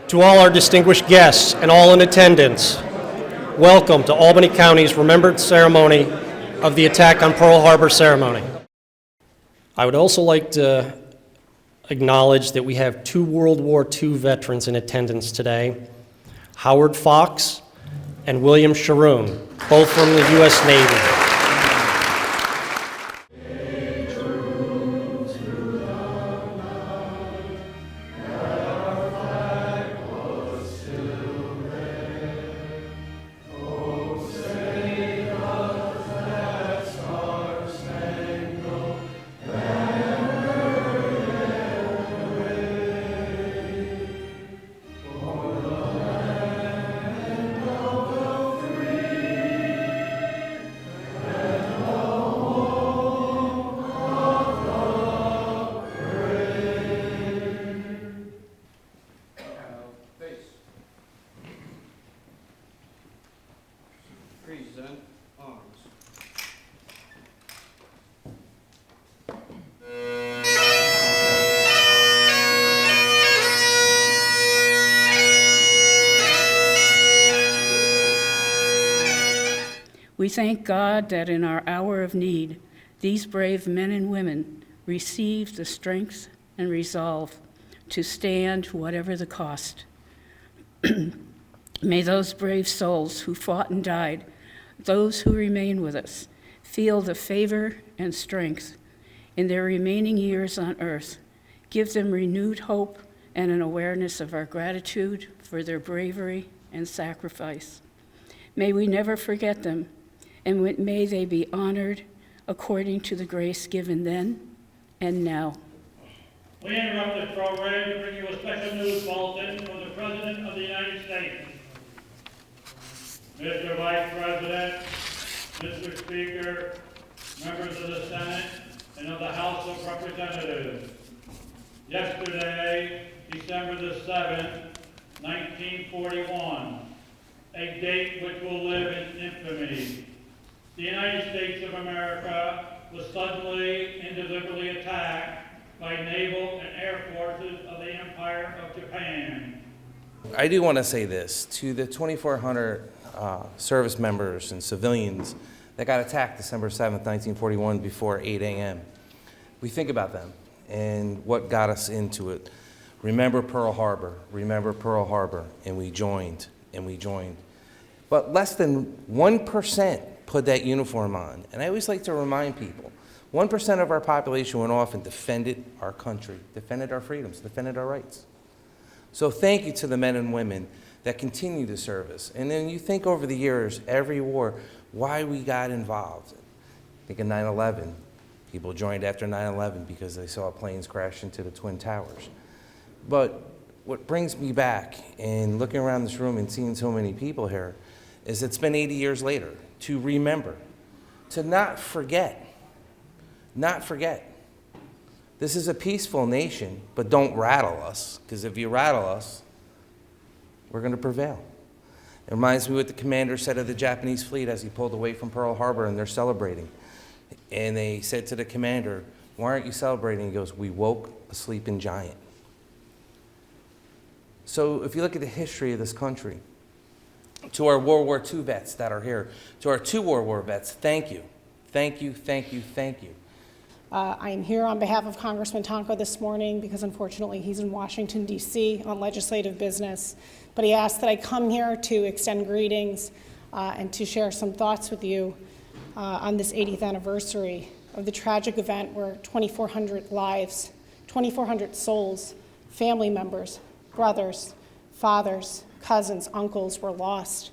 To all our distinguished guests and all in attendance, welcome to Albany County's Remembrance Ceremony of the Attack on Pearl Harbor ceremony. I would also like to acknowledge that we have two World War II veterans in attendance today, Howard Fox and William Sharoon, both from the U.S. Navy. Present arms. We thank God that in our hour of need, these brave men and women received the strength and resolve to stand whatever the cost. May those brave souls who fought and died, those who remain with us, feel the favor and strength in their remaining years on earth. Give them renewed hope and an awareness of our gratitude for their bravery and sacrifice. May we never forget them, and may they be honored according to the grace given then and now. We interrupt this program to bring you a special news bulletin from the President of the United States. Mr. Vice President, Mr. Speaker, members of the Senate and of the House of Representatives. Yesterday, December the 7th, 1941, a date which will live in infamy. The United States of America was suddenly and deliberately attacked by naval and air forces of the Empire of Japan. I do want to say this to the 2,400 service members and civilians that got attacked December 7th, 1941 before 8 a.m. We think about them and what got us into it. Remember Pearl Harbor, and we joined, But less than 1% put that uniform on. And I always like to remind people, 1% of our population went off and defended our country, defended our freedoms, defended our rights. So thank you to the men and women that continue the service. And then you think over the years, every war, why we got involved. Think of 9/11. People joined after 9/11 because they saw planes crash into the Twin Towers. But what brings me back and looking around this room and seeing so many people here is it's been 80 years later to remember, to not forget. Not forget. This is a peaceful nation, but don't rattle us, because if you rattle us, we're going to prevail. It reminds me what the commander said of the Japanese fleet as he pulled away from Pearl Harbor and they're celebrating. And they said to the commander, "Why aren't you celebrating?" He goes, "We woke a sleeping giant." So if you look at the history of this country, to our World War II vets that are here, to our two World War vets, thank you. Thank you, thank you, thank you. I am here on behalf of Congressman Tonko this morning because unfortunately he's in Washington, D.C. on legislative business. But he asked that I come here to extend greetings and to share some thoughts with you on this 80th anniversary of the tragic event where 2,400 lives, 2,400 souls, family members, brothers, fathers, cousins, uncles were lost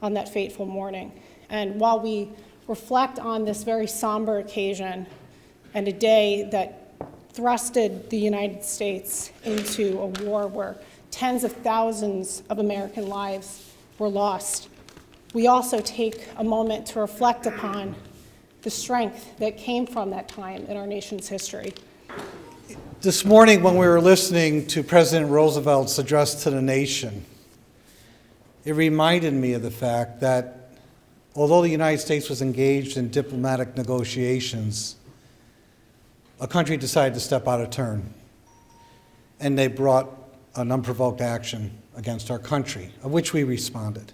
on that fateful morning. And while we reflect on this very somber occasion and a day that thrusted the United States into a war where tens of thousands of American lives were lost, we also take a moment to reflect upon the strength that came from that time in our nation's history. This morning, when we were listening to President Roosevelt's address to the nation, it reminded me of the fact that although the United States was engaged in diplomatic negotiations, a country decided to step out of turn. And they brought an unprovoked action against our country, of which we responded.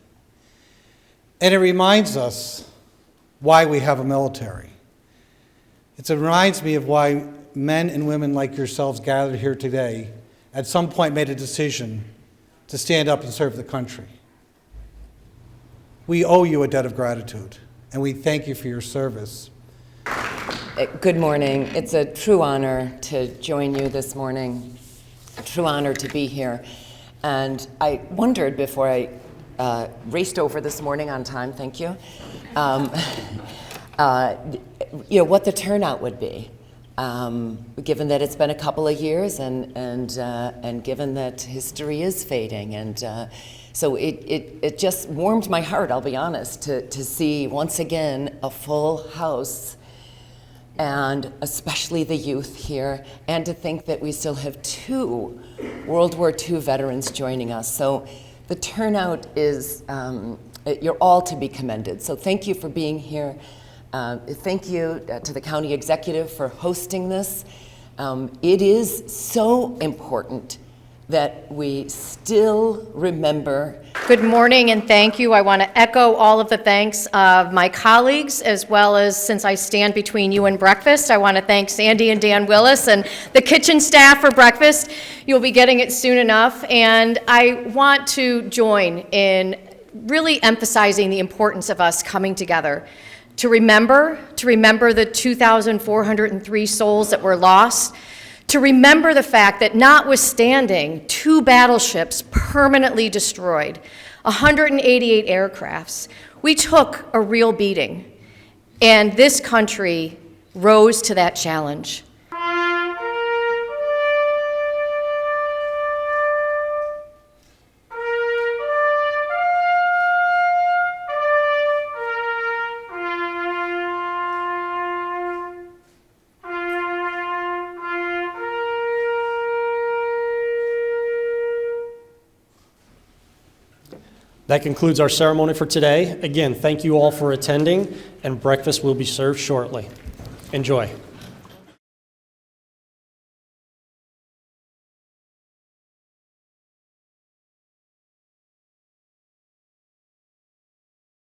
And it reminds us why we have a military. It reminds me of why men and women like yourselves gathered here today at some point made a decision to stand up and serve the country. We owe you a debt of gratitude, and we thank you for your service. Good morning. It's a true honor to join you this morning, a true honor to be here. And I wondered before I raced over this morning on time, thank you, what the turnout would be, given that it's been a couple of years and given that history is fading. And so it just warmed my heart, I'll be honest, to see once again a full house, and especially the youth here, and to think that we still have 2 World War II veterans joining us. So the turnout is, you're all to be commended. So thank you for being here. Thank you to the county executive for hosting this. It is so important that we still remember. Good morning and thank you. I want to echo all of the thanks of my colleagues, as well as, since I stand between you and breakfast, I want to thank Sandy and Dan Willis and the kitchen staff for breakfast. You'll be getting it soon enough. And I want to join in really emphasizing the importance of us coming together to remember the 2,403 souls that were lost, to remember the fact that notwithstanding 2 battleships permanently destroyed, 188 aircrafts, we took a real beating, and this country rose to that challenge. That concludes our ceremony for today. Again, thank you all for attending, and breakfast will be served shortly. Enjoy.